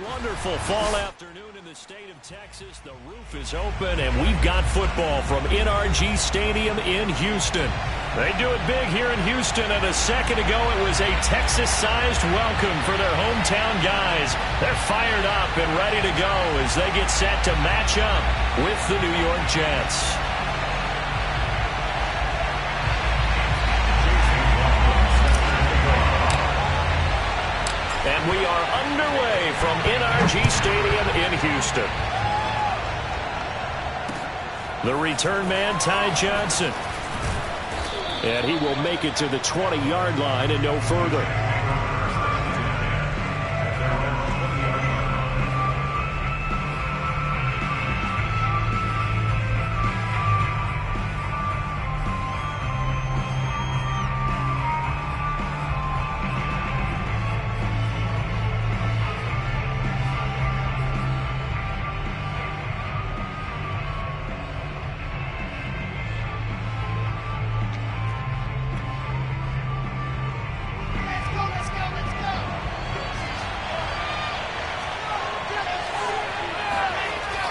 Wonderful fall afternoon in the state of Texas. The roof is open, and we've got football from NRG Stadium in Houston. They do it big here in Houston, and a second ago it was a Texas-sized welcome for their hometown guys. They're fired up and ready to go as they get set to match up with the New York Jets. And we are underway from NRG Stadium in Houston. The return man, Ty Johnson. And he will make it to the 20-yard line and no further.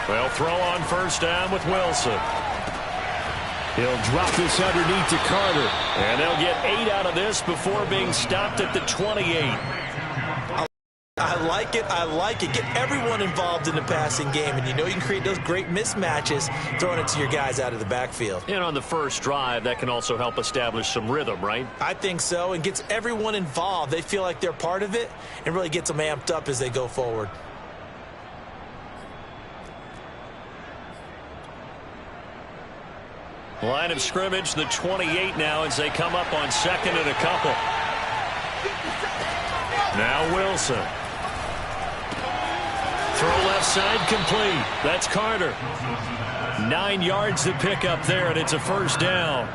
Well, throw on first down with Wilson. He'll drop this underneath to Carter. And they'll get 8 out of this before being stopped at the 28. I like it. I like it. Get everyone involved in the passing game. And you know you can create those great mismatches throwing it to your guys out of the backfield. And on the first drive, that can also help establish some rhythm, right? I think so. And gets everyone involved. They feel like they're part of it and really gets them amped up as they go forward. Line of scrimmage, the 28 now as they come up on second and a couple. Now Wilson. Throw left side complete. That's Carter. 9 yards to pick up there, and it's a first down.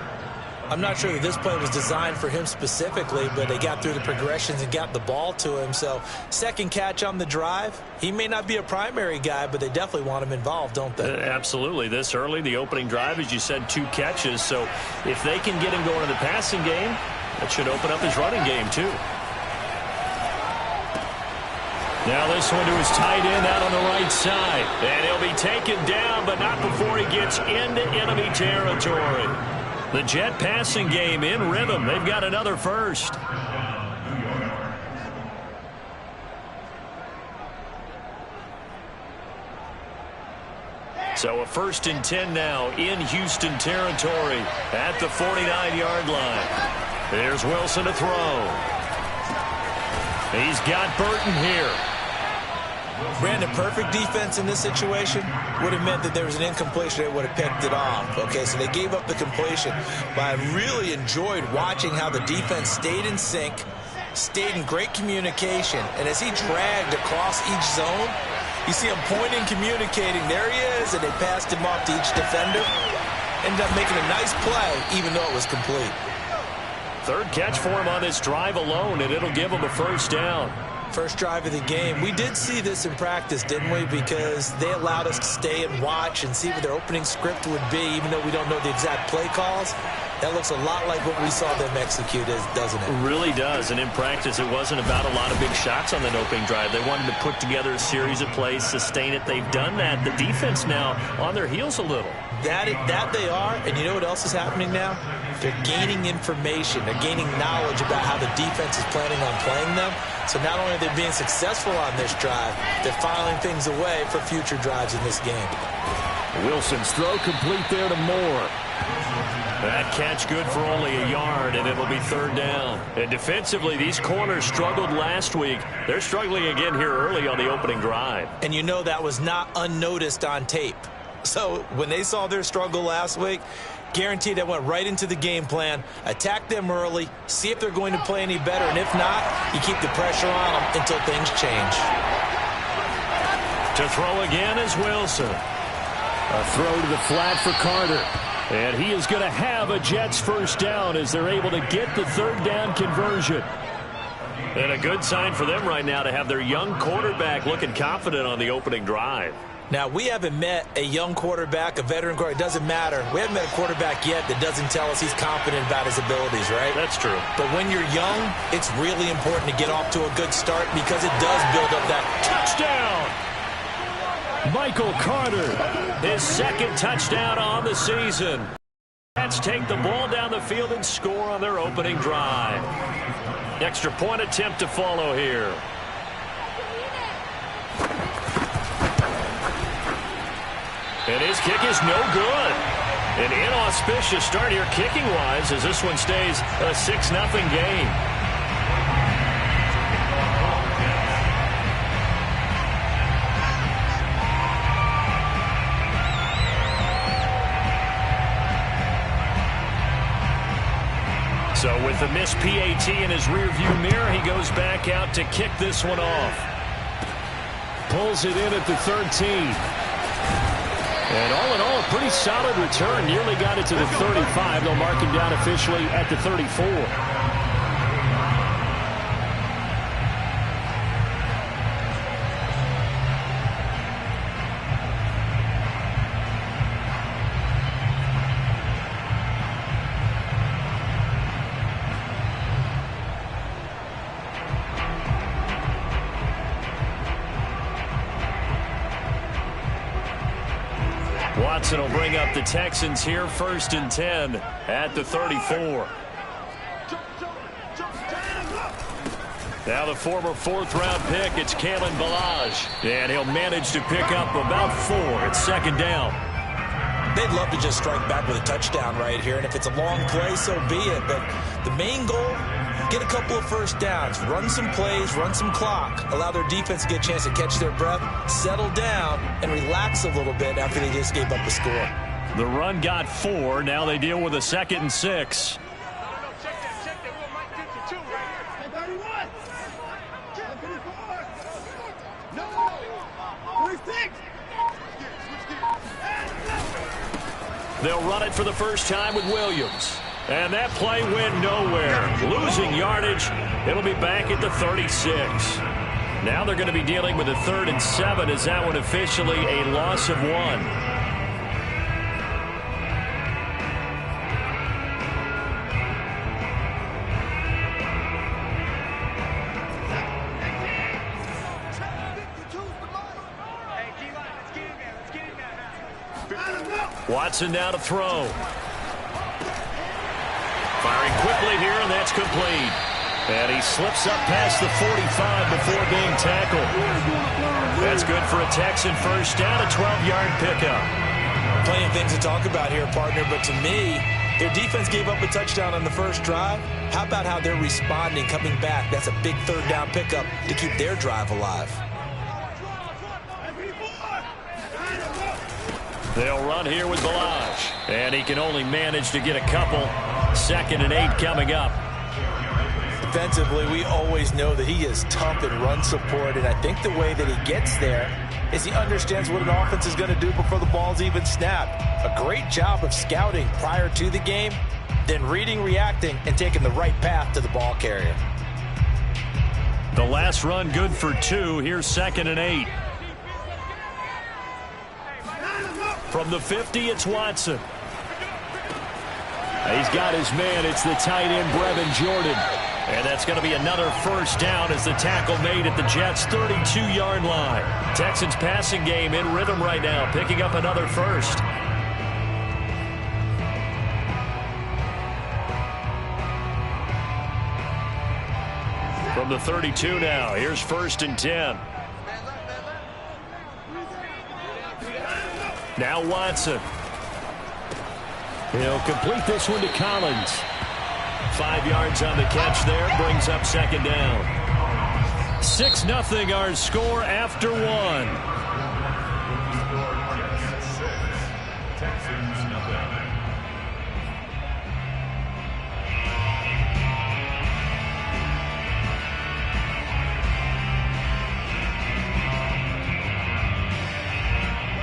I'm not sure that this play was designed for him specifically, but they got through the progressions and got the ball to him. So second catch on the drive. He may not be a primary guy, but they definitely want him involved, don't they? Absolutely. This early, the opening drive, as you said, 2 catches. So if they can get him going in the passing game, that should open up his running game too. Now this one to his tight end out on the right side. And he'll be taken down, but not before he gets into enemy territory. The Jet passing game in rhythm. They've got another first. So a 1st and 10 now in Houston territory at the 49-yard line. There's Wilson to throw. He's got Burton here. Brandon, perfect defense in this situation would have meant that there was an incompletion. They would have picked it off. Okay, so they gave up the completion. But I really enjoyed watching how the defense stayed in sync, stayed in great communication. And as he dragged across each zone, you see him pointing, communicating. There he is, and they passed him off to each defender. Ended up making a nice play, even though it was complete. 3rd catch for him on this drive alone, and it'll give him a first down. First drive of the game. We did see this in practice, didn't we? Because they allowed us to stay and watch and see what their opening script would be, even though we don't know the exact play calls. That looks a lot like what we saw them execute, doesn't it? It really does. And in practice, it wasn't about a lot of big shots on that opening drive. They wanted to put together a series of plays, sustain it. They've done that. The defense now on their heels a little. That they are. And you know what else is happening now? They're gaining information. They're gaining knowledge about how the defense is planning on playing them. So not only are they being successful on this drive, they're filing things away for future drives in this game. Wilson's throw complete there to Moore. That catch good for only a yard, and it'll be 3rd down. And defensively, these corners struggled last week. They're struggling again here early on the opening drive. And you know that was not unnoticed on tape. So when they saw their struggle last week, guaranteed that went right into the game plan. Attack them early, see if they're going to play any better, and if not, you keep the pressure on them until things change. To throw again is Wilson. A throw to the flat for Carter. And he is going to have a Jets first down as they're able to get the 3rd down conversion. And a good sign for them right now to have their young quarterback looking confident on the opening drive. Now, we haven't met a young quarterback, a veteran quarterback. It doesn't matter. We haven't met a quarterback yet that doesn't tell us he's confident about his abilities, right? That's true. But when you're young, it's really important to get off to a good start because it does build up that touchdown. Michael Carter, his second touchdown on the season. Let's take the ball down the field and score on their opening drive. Extra point attempt to follow here. And his kick is no good. An inauspicious start here kicking-wise as this one stays a 6-0 game. So with the missed PAT in his rearview mirror, he goes back out to kick this one off. Pulls it in at the 13. And all in all, a pretty solid return. Nearly got it to the 35. They'll mark him down officially at the 34. Watson will bring up the Texans here, 1st and 10 at the 34. Now the former 4th-round pick, it's Kalen Ballage. And he'll manage to pick up about 4. It's 2nd down. They'd love to just strike back with a touchdown right here, and if it's a long play, so be it. But the main goal, get a couple of first downs, run some plays, run some clock, allow their defense to get a chance to catch their breath, settle down, and relax a little bit after they just gave up a score. The run got 4. Now they deal with a 2nd and 6. They'll run it for the first time with Williams. And that play went nowhere. Losing yardage. It'll be back at the 36. Now they're going to be dealing with a 3rd and 7 as that one officially a loss of 1. Watson now to throw. Firing quickly here, and that's complete. And he slips up past the 45 before being tackled. That's good for a Texan first down, a 12-yard pickup. Plenty of things to talk about here, partner, but to me, their defense gave up a touchdown on the first drive. How about how they're responding, coming back? That's a big 3rd down pickup to keep their drive alive. They'll run here with Ballage. And he can only manage to get a couple. 2nd and 8 coming up. Defensively, we always know that he is tough in run support, and I think the way that he gets there is he understands what an offense is going to do before the ball's even snapped. A great job of scouting prior to the game, then reading, reacting, and taking the right path to the ball carrier. The last run good for 2. Here's 2nd and 8. From the 50, it's Watson. He's got his man. It's the tight end, Brevin Jordan. And that's going to be another first down as the tackle made at the Jets' 32-yard line. Texans passing game in rhythm right now, picking up another first. From the 32 now, here's 1st and 10. Now Watson. He'll complete this one to Collins. 5 yards on the catch there. Brings up 2nd down. 6-0 our score after 1.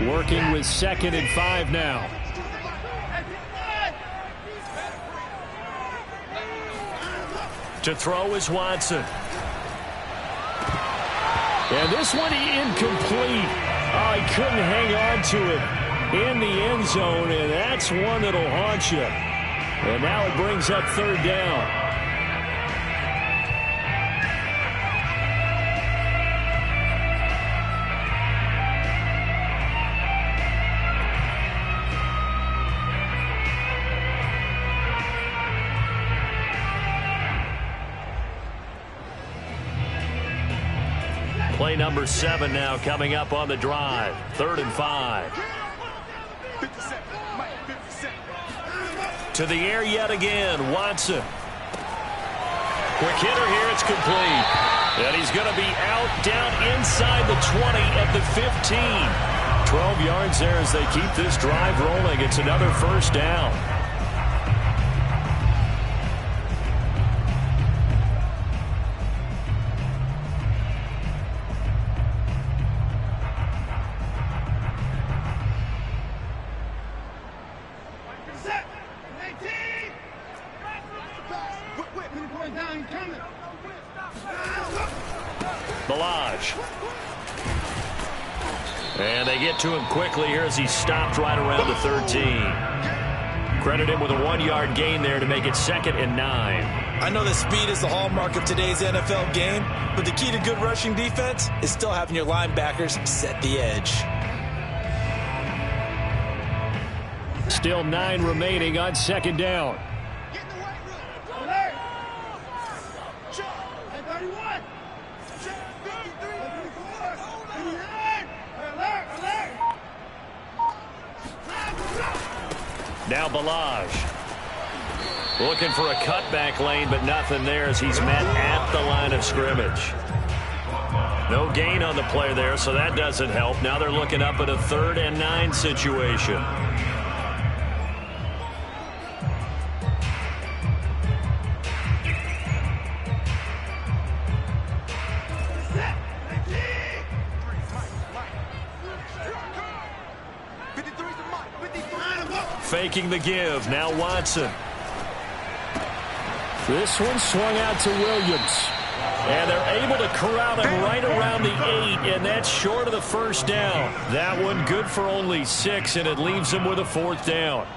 Working with 2nd and 5 now. To throw is Watson. And this one incomplete. Oh, he couldn't hang on to it in the end zone, and that's one that'll haunt you. And now it brings up 3rd down. Play number 7 now coming up on the drive. 3rd and 5. To the air yet again. Watson. Quick hitter here. It's complete. And he's going to be out down inside the 20 at the 15. 12 yards there as they keep this drive rolling. It's another first down. And they get to him quickly here as he stopped right around the 13. Credit him with a 1-yard gain there to make it 2nd and 9. I know that speed is the hallmark of today's NFL game, but the key to good rushing defense is still having your linebackers set the edge. Still 9 remaining on 2nd down. Now Balaj. Looking for a cutback lane, but nothing there as he's met at the line of scrimmage. No gain on the play there, so that doesn't help. Now they're looking up at a 3rd and 9 situation. Faking the give. Now Watson. This one swung out to Williams. And they're able to corral him right around the 8, and that's short of the first down. That one good for only 6, and it leaves him with a 4th down.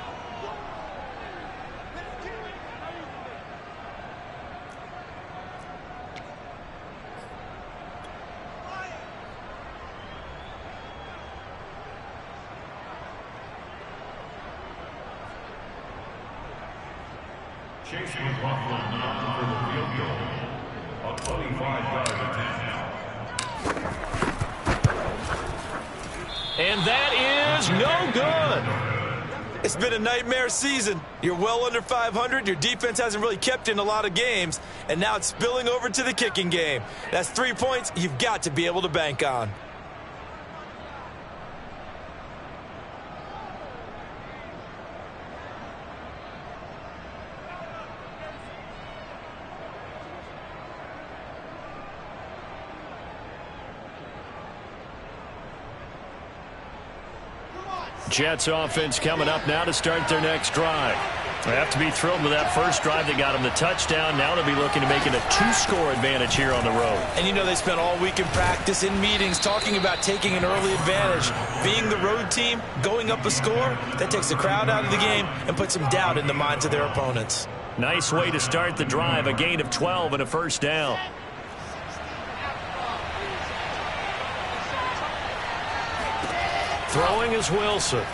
Chase McLaughlin now for the field goal. A 25-yard attempt. And that is no good. It's been a nightmare season. You're well under 500. Your defense hasn't really kept in a lot of games, and now it's spilling over to the kicking game. That's 3 points you've got to be able to bank on. Jets offense coming up now to start their next drive. They have to be thrilled with that first drive. They got them the touchdown. Now they'll be looking to make it a 2-score advantage here on the road. And you know they spent all week in practice, in meetings, talking about taking an early advantage. Being the road team, going up a score, that takes the crowd out of the game and puts some doubt in the minds of their opponents. Nice way to start the drive. A gain of 12 and a first down. Throwing is Wilson.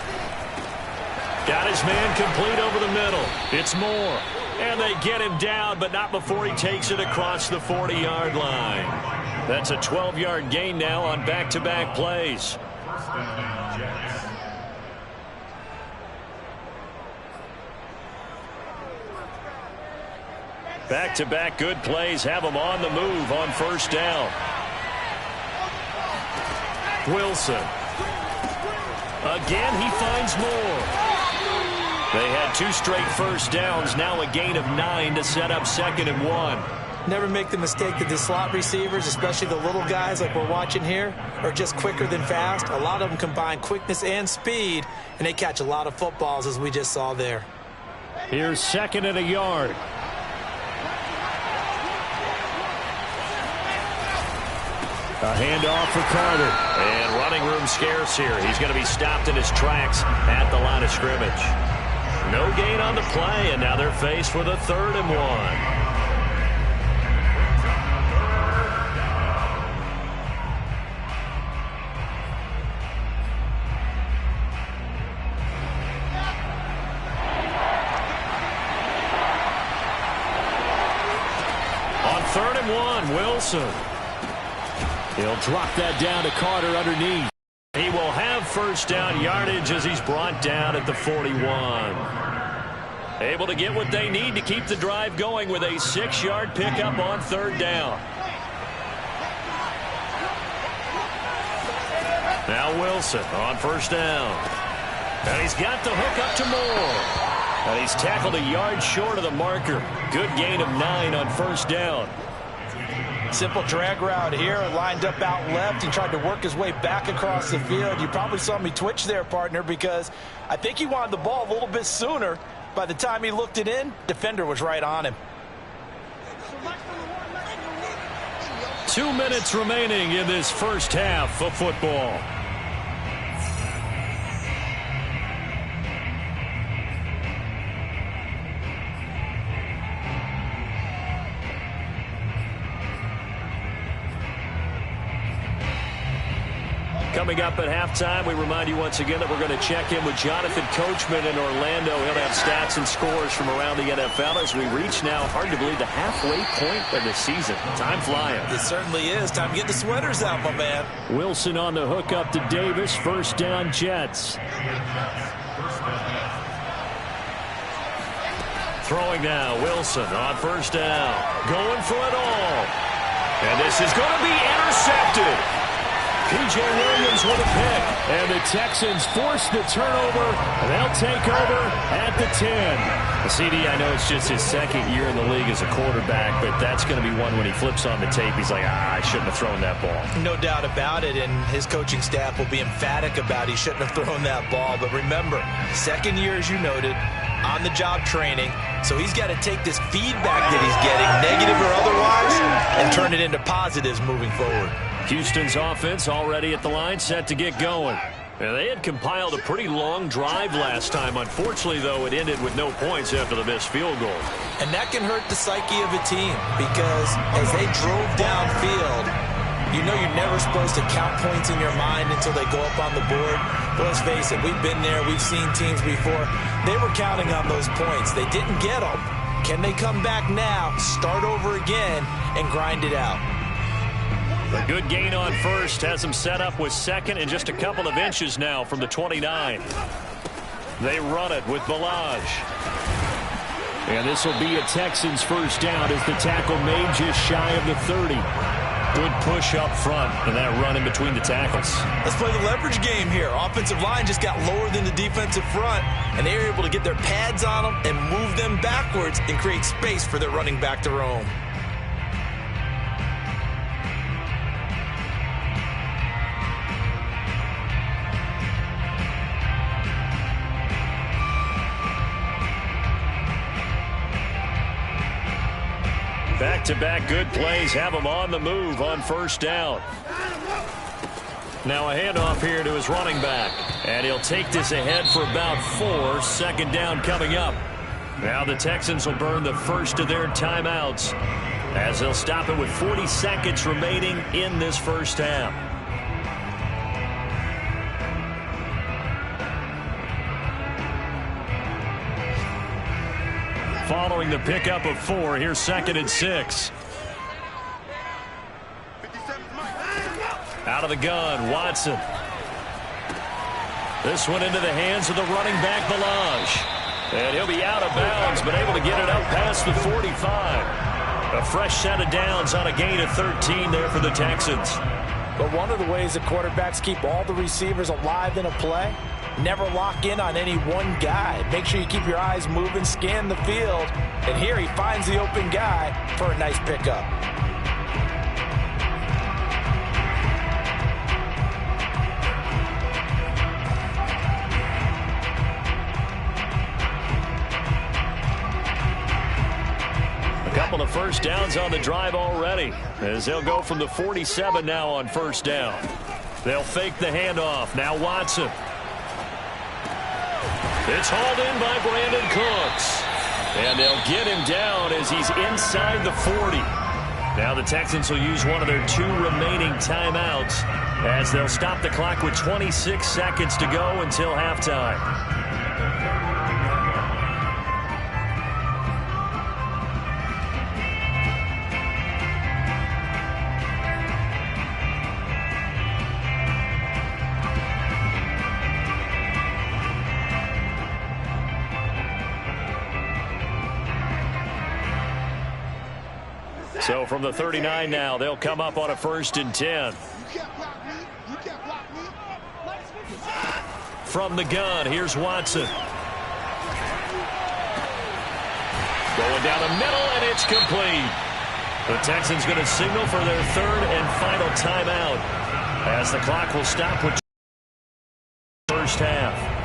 Got his man complete over the middle. It's Moore. And they get him down, but not before he takes it across the 40-yard line. That's a 12-yard gain now on back-to-back plays. Back-to-back good plays have them on the move on first down. Wilson. Again, he finds more. They had 2 straight first downs, now a gain of 9 to set up 2nd and 1. Never make the mistake that the slot receivers, especially the little guys like we're watching here, are just quicker than fast. A lot of them combine quickness and speed, and they catch a lot of footballs, as we just saw there. Here's 2nd and a yard. A handoff for Carter. And running room scarce here. He's going to be stopped in his tracks at the line of scrimmage. No gain on the play, and now they're faced with a 3rd and 1. On 3rd and 1, Wilson. He'll drop that down to Carter underneath. He will have first down yardage as he's brought down at the 41. Able to get what they need to keep the drive going with a 6-yard pickup on third down. Now Wilson on first down. And he's got the hook up to Moore. And he's tackled a yard short of the marker. Good gain of 9 on first down. Simple drag route here, lined up out left. He tried to work his way back across the field. You probably saw me twitch there, partner, because I think he wanted the ball a little bit sooner. By the time he looked it in, defender was right on him. 2 minutes remaining in this first half of football. Coming up at halftime, we remind you once again that we're going to check in with Jonathan Coachman in Orlando. He'll have stats and scores from around the NFL as we reach now, hard to believe, the halfway point of the season. Time flying. It certainly is. Time to get the sweaters out, my man. Wilson on the hook up to Davis. First down, Jets. Throwing now, Wilson on first down. Going for it all. And this is going to be intercepted. P.J. Williams with a pick. And the Texans force the turnover. They'll take over at the 10. CD, I know it's just his second year in the league as a quarterback, but that's going to be one when he flips on the tape. He's like, I shouldn't have thrown that ball. No doubt about it, and his coaching staff will be emphatic about he shouldn't have thrown that ball. But remember, second year, as you noted, on-the-job training. So he's got to take this feedback that he's getting, negative or otherwise, and turn it into positives moving forward. Houston's offense already at the line, set to get going. And they had compiled a pretty long drive last time. Unfortunately, though, it ended with no points after the missed field goal. And that can hurt the psyche of a team because as they drove downfield, you know you're never supposed to count points in your mind until they go up on the board. But let's face it, we've been there. We've seen teams before. They were counting on those points. They didn't get them. Can they come back now, start over again, and grind it out? A good gain on first has them set up with second and just a couple of inches now from the 29. They run it with Balaj. And this will be a Texans first down as the tackle made just shy of the 30. Good push up front and that run in between the tackles. Let's play the leverage game here. Offensive line just got lower than the defensive front, and they were able to get their pads on them and move them backwards and create space for their running back to roam. Back-to-back good plays have him on the move on first down. Now a handoff here to his running back. And he'll take this ahead for about 4. Second down coming up. Now the Texans will burn the first of their timeouts as they'll stop it with 40 seconds remaining in this first half. Following the pickup of 4, here's 2nd and 6. Out of the gun, Watson. This one into the hands of the running back, Balaj. And he'll be out of bounds, but able to get it up past the 45. A fresh set of downs on a gain of 13 there for the Texans. But one of the ways that quarterbacks keep all the receivers alive in a play, never lock in on any one guy. Make sure you keep your eyes moving, scan the field. And here he finds the open guy for a nice pickup. A couple of first downs on the drive already as they'll go from the 47 now on first down. They'll fake the handoff. Now Watson. It's hauled in by Brandon Cooks. And they'll get him down as he's inside the 40. Now the Texans will use one of their 2 remaining timeouts as they'll stop the clock with 26 seconds to go until halftime. So from the 39 now, they'll come up on a 1st and 10. From the gun, here's Watson. Going down the middle, and it's complete. The Texans going to signal for their 3rd and final timeout as the clock will stop with first half.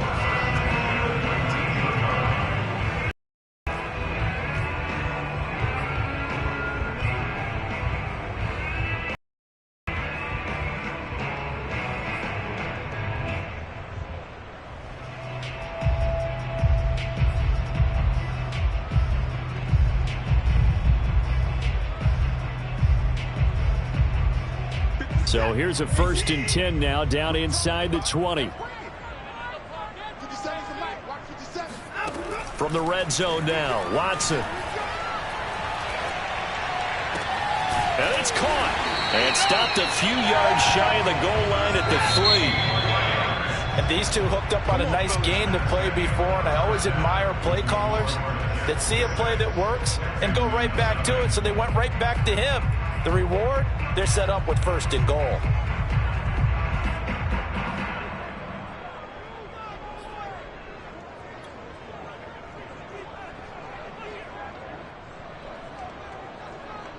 So here's a 1st and 10 now, down inside the 20. From the red zone now, Watson. And it's caught. And stopped a few yards shy of the goal line at the 3. And these two hooked up on a nice game to play before, and I always admire play callers that see a play that works and go right back to it, so they went right back to him. The reward, they're set up with 1st and goal.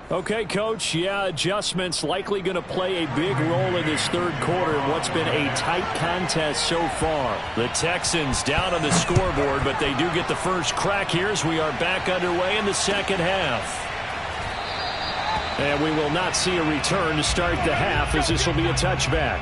Okay, Coach, yeah, adjustments likely going to play a big role in this 3rd quarter in what's been a tight contest so far. The Texans down on the scoreboard, but they do get the first crack here as we are back underway in the 2nd half. And we will not see a return to start the half, as this will be a touchback.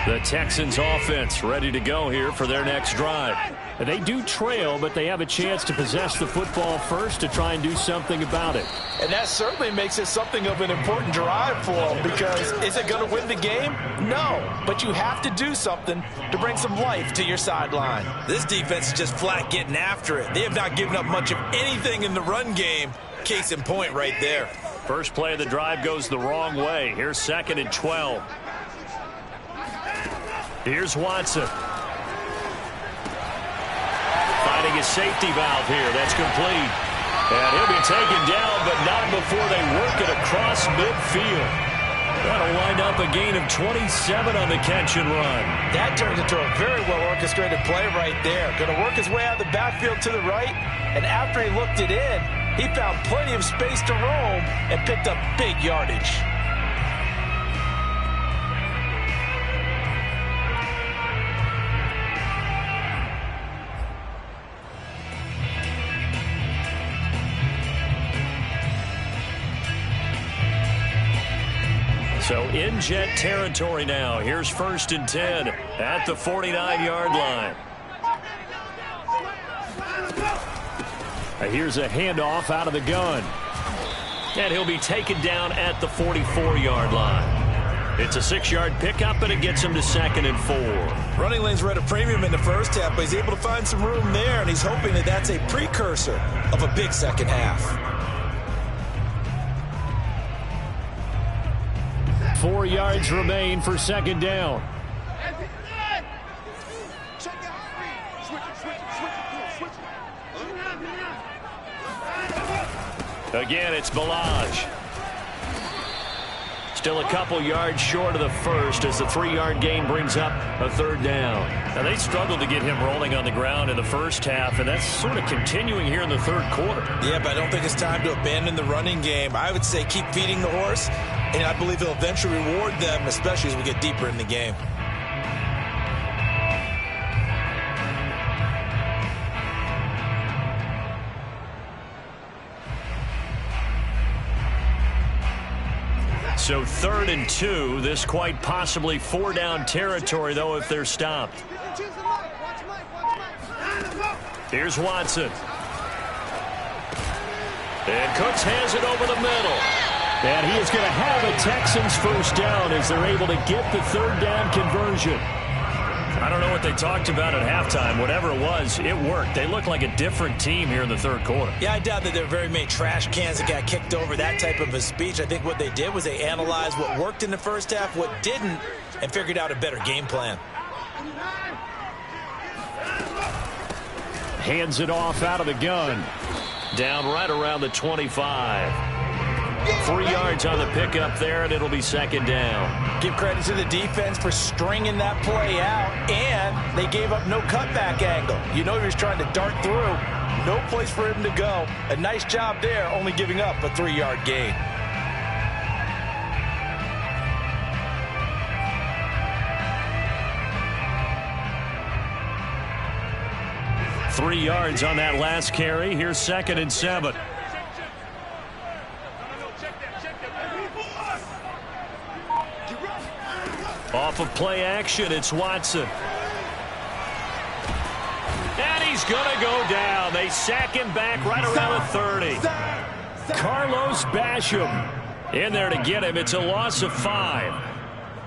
The Texans offense ready to go here for their next drive. They do trail, but they have a chance to possess the football first to try and do something about it. And that certainly makes it something of an important drive for them, because is it going to win the game? No, but you have to do something to bring some life to your sideline. This defense is just flat getting after it. They have not given up much of anything in the run game. Case in point right there. First play of the drive goes the wrong way. Here's 2nd and 12. Here's Watson. Finding his safety valve here. That's complete. And he'll be taken down, but not before they work it across midfield. That'll wind up a gain of 27 on the catch and run. That turns into a very well-orchestrated play right there. Going to work his way out of the backfield to the right, and after he looked it in, he found plenty of space to roam and picked up big yardage. So in jet territory now. Here's 1st and 10 at the 49-yard line. Here's a handoff out of the gun. And he'll be taken down at the 44-yard line. It's a 6-yard pickup, and it gets him to 2nd and 4. Running lanes were at a premium in the first half, but he's able to find some room there, and he's hoping that that's a precursor of a big second half. 4 yards remain for 2nd down. Again, it's Balaj. Still a couple yards short of the first as the 3-yard gain brings up a 3rd down. Now, they struggled to get him rolling on the ground in the first half, and that's sort of continuing here in the 3rd quarter. Yeah, but I don't think it's time to abandon the running game. I would say keep feeding the horse, and I believe he'll eventually reward them, especially as we get deeper in the game. So 3rd and 2, this quite possibly 4-down territory, though, if they're stopped. Here's Watson. And Cooks has it over the middle. And he is going to have a Texans 1st down as they're able to get the 3rd down conversion. I don't know what they talked about at halftime. Whatever it was, it worked. They looked like a different team here in the third quarter. Yeah, I doubt that there were very many trash cans that got kicked over, that type of a speech. I think what they did was they analyzed what worked in the first half, what didn't, and figured out a better game plan. Hands it off out of the gun. Down right around the 25. 3 yards on the pickup there, and it'll be second down. Give credit to the defense for stringing that play out, and they gave up no cutback angle. You know he was trying to dart through. No place for him to go. A nice job there, only giving up a 3-yard gain. Three yards on that last carry. Here's 2nd and 7. Off of play action, it's Watson. And he's going to go down. They sack him back right around the 30. Carlos Basham in there to get him. It's a loss of 5.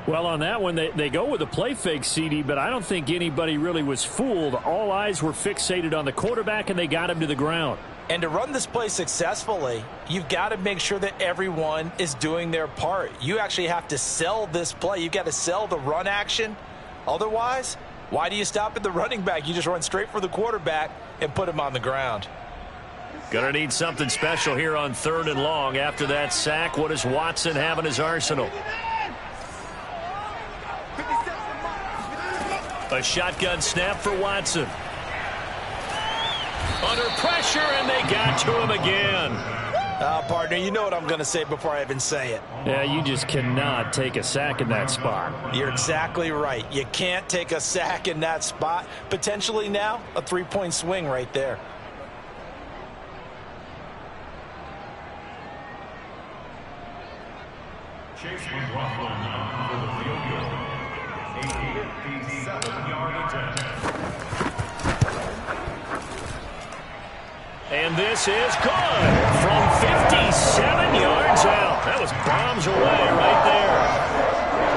Well, on that one, they go with a play fake, CD, but I don't think anybody really was fooled. All eyes were fixated on the quarterback, and they got him to the ground. And to run this play successfully, you've got to make sure that everyone is doing their part. You actually have to sell this play. You've got to sell the run action. Otherwise, why do you stop at the running back? You just run straight for the quarterback and put him on the ground. Gonna need something special here on 3rd and long. After that sack, what does Watson have in his arsenal? A shotgun snap for Watson. Under pressure, and they got to him again. Partner, you know what I'm going to say before I even say it. Yeah, you just cannot take a sack in that spot. You're exactly right. You can't take a sack in that spot. Potentially now, a 3-point swing right there. Chase McLaughlin for the field goal. A 57-yard attempt. And this is good from 57 yards out. That was bombs away right there.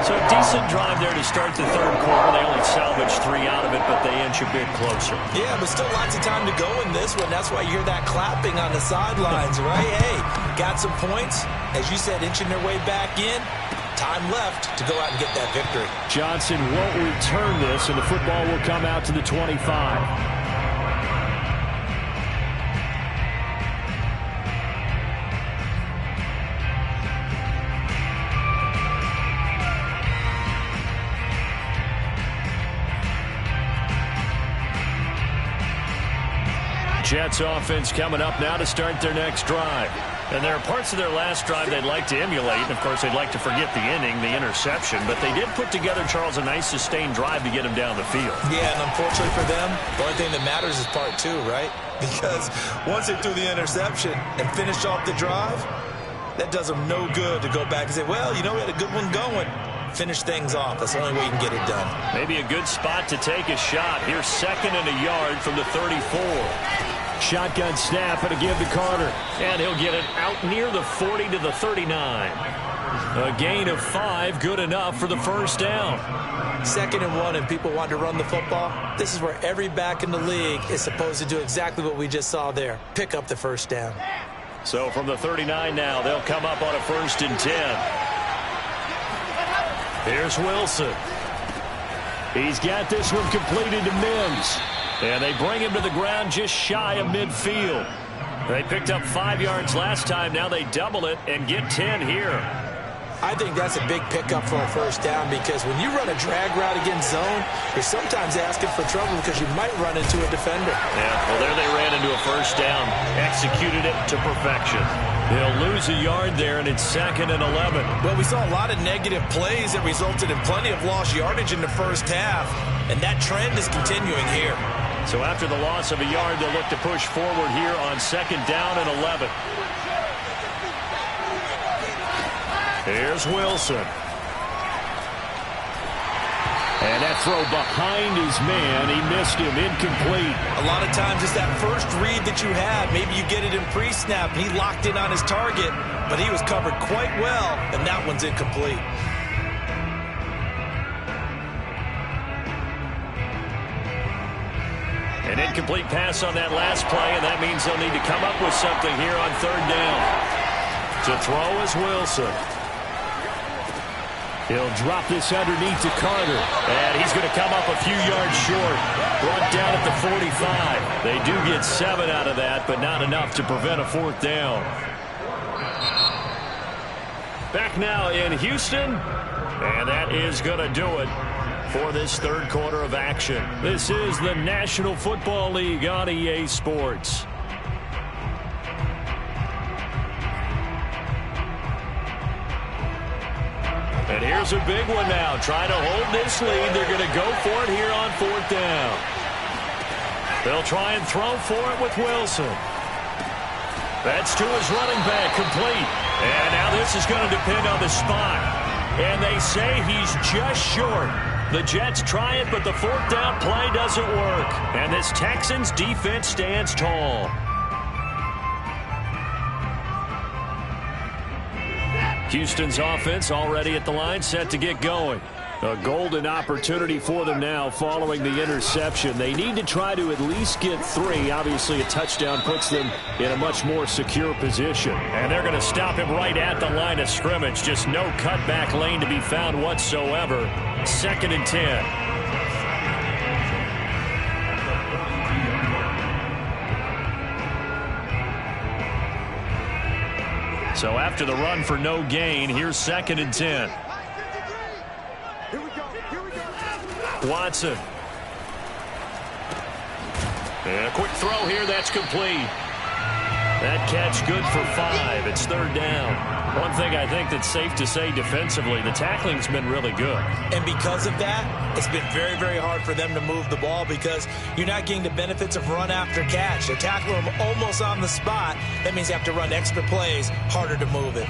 So a decent drive there to start the third quarter. They only salvaged 3 out of it, but they inch a bit closer. Yeah, but still lots of time to go in this one. That's why you hear that clapping on the sidelines, right? Hey, got some points. As you said, inching their way back in. Time left to go out and get that victory. Johnson won't return this, and the football will come out to the 25. Jets offense coming up now to start their next drive. And there are parts of their last drive they'd like to emulate. And, of course, they'd like to forget the inning, the interception. But they did put together, Charles, a nice sustained drive to get him down the field. Yeah, and unfortunately for them, the only thing that matters is part 2, right? Because once they threw the interception and finished off the drive, that does them no good to go back and say, well, you know, we had a good one going. Finish things off. That's the only way you can get it done. Maybe a good spot to take a shot. Here's 2nd and a yard from the 34. Shotgun snap and a give to Carter. And he'll get it out near the 40 to the 39. A gain of 5, good enough for the first down. 2nd and 1, and people want to run the football. This is where every back in the league is supposed to do exactly what we just saw there. Pick up the first down. So from the 39 now, they'll come up on a 1st and 10. Here's Wilson. He's got this one completed to Mims. And they bring him to the ground just shy of midfield. They picked up 5 yards last time. Now they double it and get 10 here. I think that's a big pickup for a first down because when you run a drag route against zone, you're sometimes asking for trouble because you might run into a defender. Yeah, well, there they ran into a first down. Executed it to perfection. They'll lose a yard there, and it's 2nd and 11. Well, we saw a lot of negative plays that resulted in plenty of lost yardage in the first half, and that trend is continuing here. So after the loss of a yard, they'll look to push forward here on 2nd down and 11. Here's Wilson. And that throw behind his man. He missed him. Incomplete. A lot of times it's that first read that you have. Maybe you get it in pre-snap. He locked in on his target, but he was covered quite well, and that one's incomplete. An incomplete pass on that last play, and that means they'll need to come up with something here on third down. To throw is Wilson. He'll drop this underneath to Carter. And he's going to come up a few yards short. Brought down at the 45. They do get 7 out of that, but not enough to prevent a fourth down. Back now in Houston. And that is going to do it for this third quarter of action. This is the National Football League on EA Sports. And here's a big one now. Trying to hold this lead. They're going to go for it here on fourth down. They'll try and throw for it with Wilson. That's to his running back, complete. And now this is going to depend on the spot. And they say he's just short. The Jets try it, but the fourth down play doesn't work. And this Texans defense stands tall. Houston's offense already at the line, set to get going. A golden opportunity for them now following the interception. They need to try to at least get 3. Obviously, a touchdown puts them in a much more secure position. And they're going to stop him right at the line of scrimmage. Just no cutback lane to be found whatsoever. 2nd and 10. So after the run for no gain, here's 2nd and 10. Watson. And a quick throw here, that's complete. That catch good for 5. It's third down. One thing I think that's safe to say defensively, the tackling's been really good. And because of that, it's been very, very hard for them to move the ball because you're not getting the benefits of run after catch. They're tackling them almost on the spot. That means you have to run extra plays, harder to move it.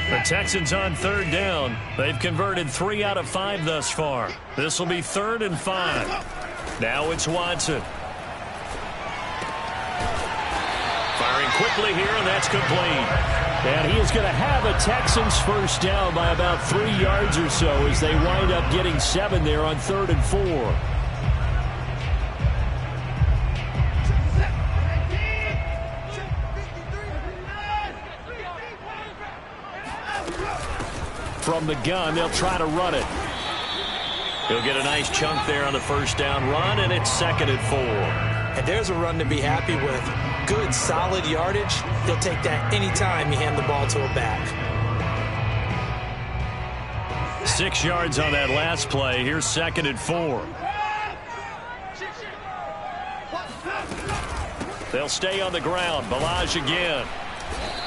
The Texans on third down. They've converted 3 out of 5 thus far. This will be 3rd and 5. Now it's Watson. Firing quickly here, and that's complete. And he is going to have a Texans first down by about 3 yards or so as they wind up getting 7 there on 3rd and 4. From the gun, they'll try to run it. He'll get a nice chunk there on the first down run, and it's 2nd and 4. And there's a run to be happy with. Good, solid yardage. They'll take that anytime you hand the ball to a back. 6 yards on that last play. Here's 2nd and 4. They'll stay on the ground. Balaj again.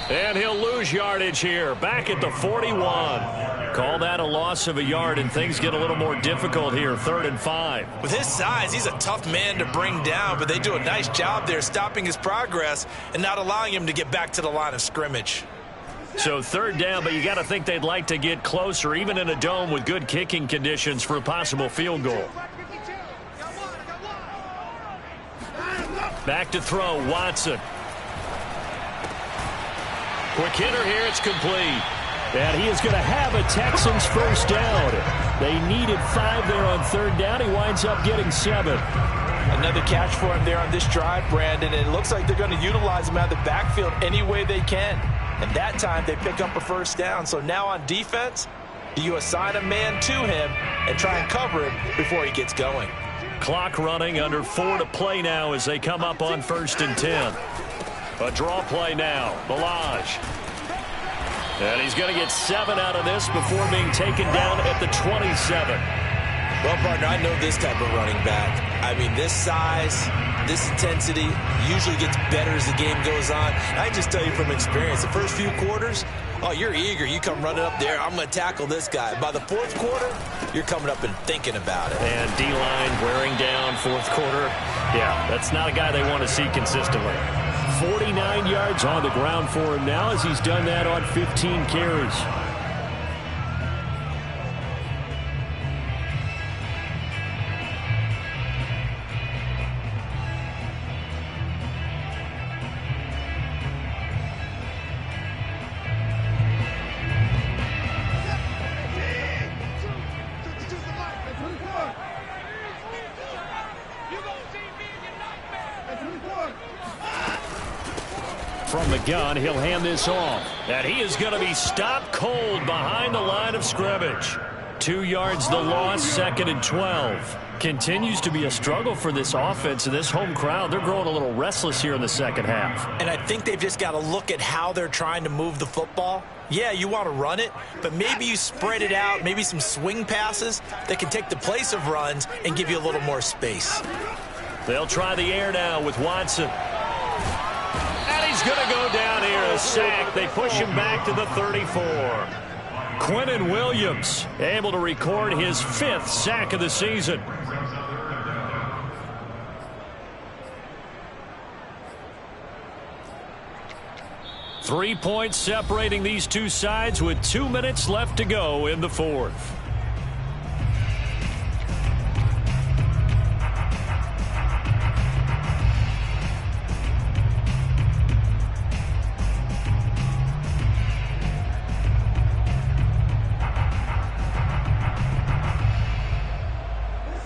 And he'll lose yardage here. Back at the 41. Call that a loss of a yard, and things get a little more difficult here. 3rd and 5. With his size, he's a tough man to bring down, but they do a nice job there stopping his progress and not allowing him to get back to the line of scrimmage. So 3rd down, but you got to think they'd like to get closer, even in a dome with good kicking conditions for a possible field goal. Back to throw, Watson. Quick hitter here, it's complete. And he is going to have a Texans first down. They needed 5 there on 3rd down. He winds up getting 7. Another catch for him there on this drive, Brandon, and it looks like they're going to utilize him out of the backfield any way they can. And that time they pick up a first down. So now on defense, do you assign a man to him and try and cover him before he gets going? Clock running, under 4 to play now as they come up on 1st and 10. A draw play now, Balaj. And he's going to get 7 out of this before being taken down at the 27. Well, partner, I know this type of running back. I mean, this size, this intensity usually gets better as the game goes on. I just tell you from experience, the first few quarters, oh, you're eager. You come running up there, I'm going to tackle this guy. By the 4th quarter, you're coming up and thinking about it. And D-line wearing down 4th quarter. Yeah, that's not a guy they want to see consistently. 49 yards on the ground for him now as he's done that on 15 carries. from the gun. He'll hand this off. And he is going to be stopped cold behind the line of scrimmage. 2 yards the loss, 2nd and 12. Continues to be a struggle for this offense and this home crowd. They're growing a little restless here in the second half. And I think they've just got to look at how they're trying to move the football. Yeah, you want to run it, but maybe you spread it out, maybe some swing passes that can take the place of runs and give you a little more space. They'll try the air now with Watson. And he's going to go down here, a sack. They push him back to the 34. Quinnen Williams able to record his 5th sack of the season. Three points separating these two sides with 2 minutes left to go in the 4th.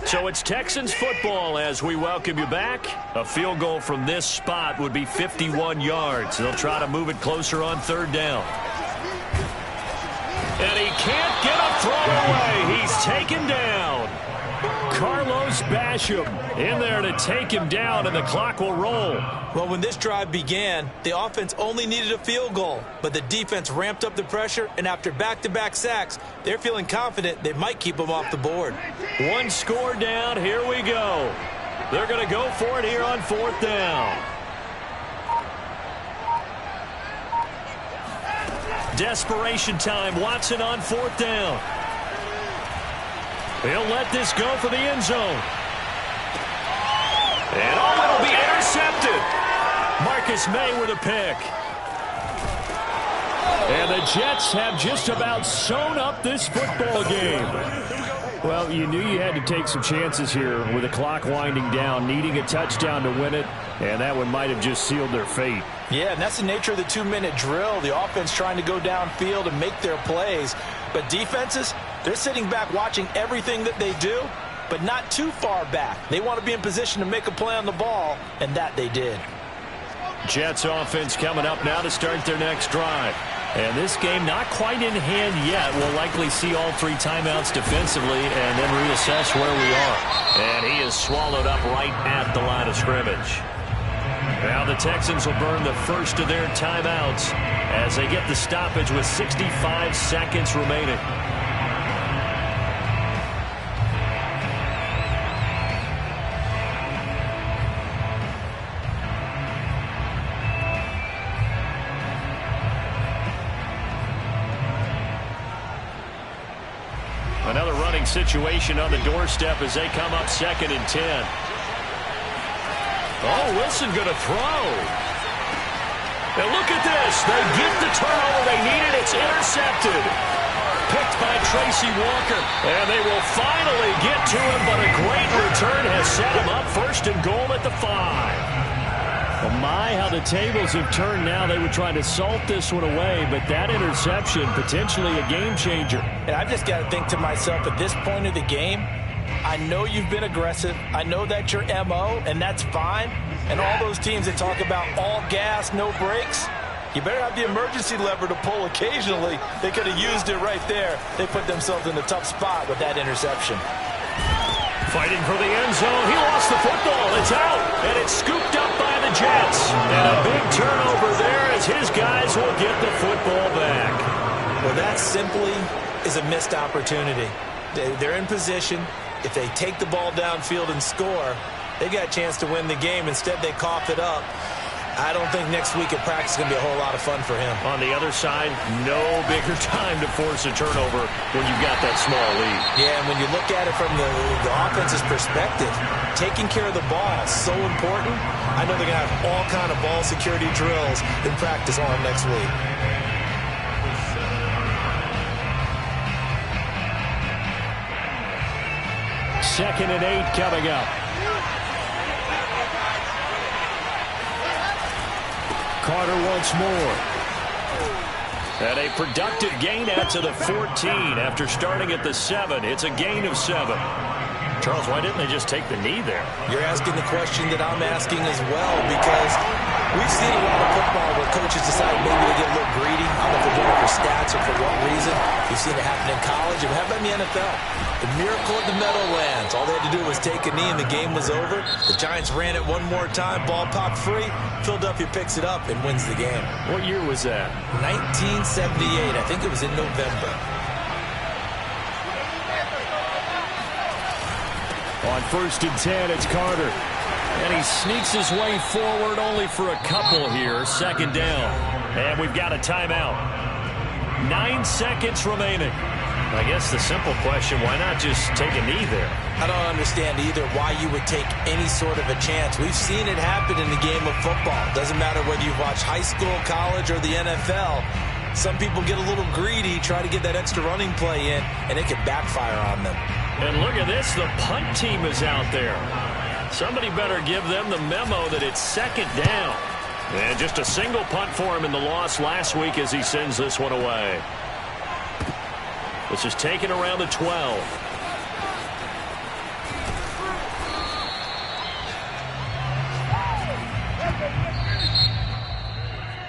So it's Texans football as we welcome you back. A field goal from this spot would be 51 yards. They'll try to move it closer on 3rd down. And he can't get a throw away. He's taken down. Carlos Basham in there to take him down, and the clock will roll. Well, when this drive began, the offense only needed a field goal, but the defense ramped up the pressure, and after back-to-back sacks, they're feeling confident they might keep them off the board. 1 score down. Here we go. They're going to go for it here on 4th down. Desperation time. Watson on 4th down. He'll let this go for the end zone. And it'll be intercepted. Marcus May with a pick. And the Jets have just about sewn up this football game. Well, you knew you had to take some chances here with the clock winding down, needing a touchdown to win it, and that one might have just sealed their fate. Yeah, and that's the nature of the 2-minute drill. The offense trying to go downfield and make their plays. But defenses, they're sitting back watching everything that they do, but not too far back. They want to be in position to make a play on the ball, and that they did. Jets offense coming up now to start their next drive. And this game not quite in hand yet. We'll likely see all 3 timeouts defensively and then reassess where we are. And he is swallowed up right at the line of scrimmage. Now the Texans will burn the first of their timeouts as they get the stoppage with 65 seconds remaining. Another running situation on the doorstep as they come up 2nd and 10. Oh, Wilson going to throw. Now look at this. They get the turnover they needed. It's intercepted. Picked by Tracy Walker. And they will finally get to him, but a great return has set him up 1st and goal at the 5. Well, my, how the tables have turned now. They were trying to salt this one away, but that interception, potentially a game changer. And I've just got to think to myself, at this point of the game, I know you've been aggressive. I know that's your MO, and that's fine. And all those teams that talk about all gas, no brakes, you better have the emergency lever to pull occasionally. They could have used it right there. They put themselves in a tough spot with that interception. Fighting for the end zone. He lost the football. It's out, and it's scooped up by the Jets. And a big turnover there as his guys will get the football back. Well, that simply is a missed opportunity. They're in position. If they take the ball downfield and score, they got a chance to win the game. Instead, they cough it up. I don't think next week at practice is going to be a whole lot of fun for him. On the other side, no bigger time to force a turnover when you've got that small lead. Yeah, and when you look at it from the offense's perspective, taking care of the ball is so important. I know they're going to have all kind of ball security drills in practice on next week. Second and 8 coming up. Carter once more. And a productive gain out to the 14 after starting at the 7. It's a gain of 7. Charles, why didn't they just take the knee there? You're asking the question that I'm asking as well, because we've seen a lot of football where coaches decide maybe to get a little greedy. I don't know if they're doing it for stats or for what reason. We've seen it happen in college, and how about in the NFL? The miracle of the Meadowlands. All they had to do was take a knee, and the game was over. The Giants ran it one more time. Ball popped free. Philadelphia picks it up and wins the game. What year was that? 1978. I think it was in November. On 1st and 10, it's Carter. And he sneaks his way forward only for a couple here. 2nd down. And we've got a timeout. 9 seconds remaining. I guess the simple question, why not just take a knee there? I don't understand either why you would take any sort of a chance. We've seen it happen in the game of football. Doesn't matter whether you've watched high school, college, or the NFL. Some people get a little greedy, try to get that extra running play in, and it can backfire on them. And look at this, the punt team is out there. Somebody better give them the memo that it's 2nd down. And just a single punt for him in the loss last week as he sends this one away. This is taken around the 12.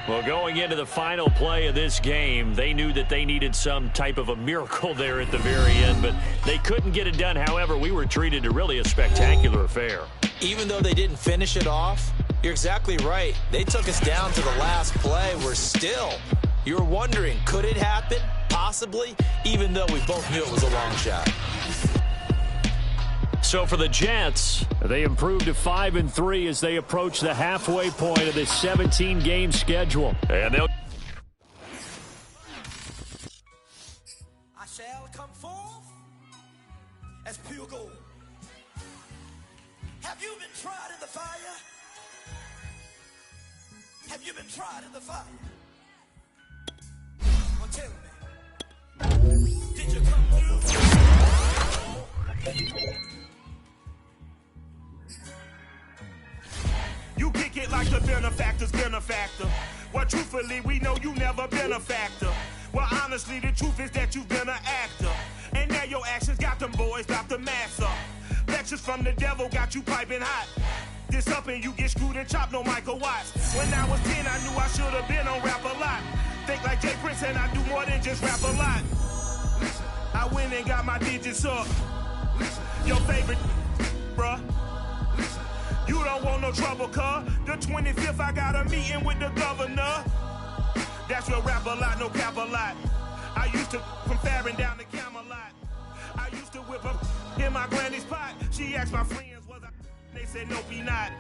Well, going into the final play of this game, they knew that they needed some type of a miracle there at the very end, but they couldn't get it done. However, we were treated to really a spectacular affair. Even though they didn't finish it off, you're exactly right. They took us down to the last play. We're still, you're wondering, could it happen? Possibly, even though we both knew it was a long shot. So for the Jets, they improved to 5-3 as they approach the halfway point of this 17-game schedule. And they'll... I shall come forth as pure gold. Have you been tried in the fire? Have you been tried in the fire? Well, tell me, did you come through? You kick it like the benefactor's benefactor. Well, truthfully, we know you never been a factor. Well, honestly, the truth is that you've been an actor. And now your actions got them boys about to mass up. Lectures from the devil got you piping hot. This up and you get screwed and chopped, no Michael Watts. When I was 10, I knew I should have been on Rap a Lot. Think like Jay Prince and I do more than just rap a lot. I went and got my digits up. Your favorite, bruh. You don't want no trouble, cuz. The 25th, I got a meeting with the governor. That's real rap a lot, no cap a lot. I used to from Farron down to Camelot. I used to whip up in my granny's pot. She asked my friends, was I? They said, no, be not.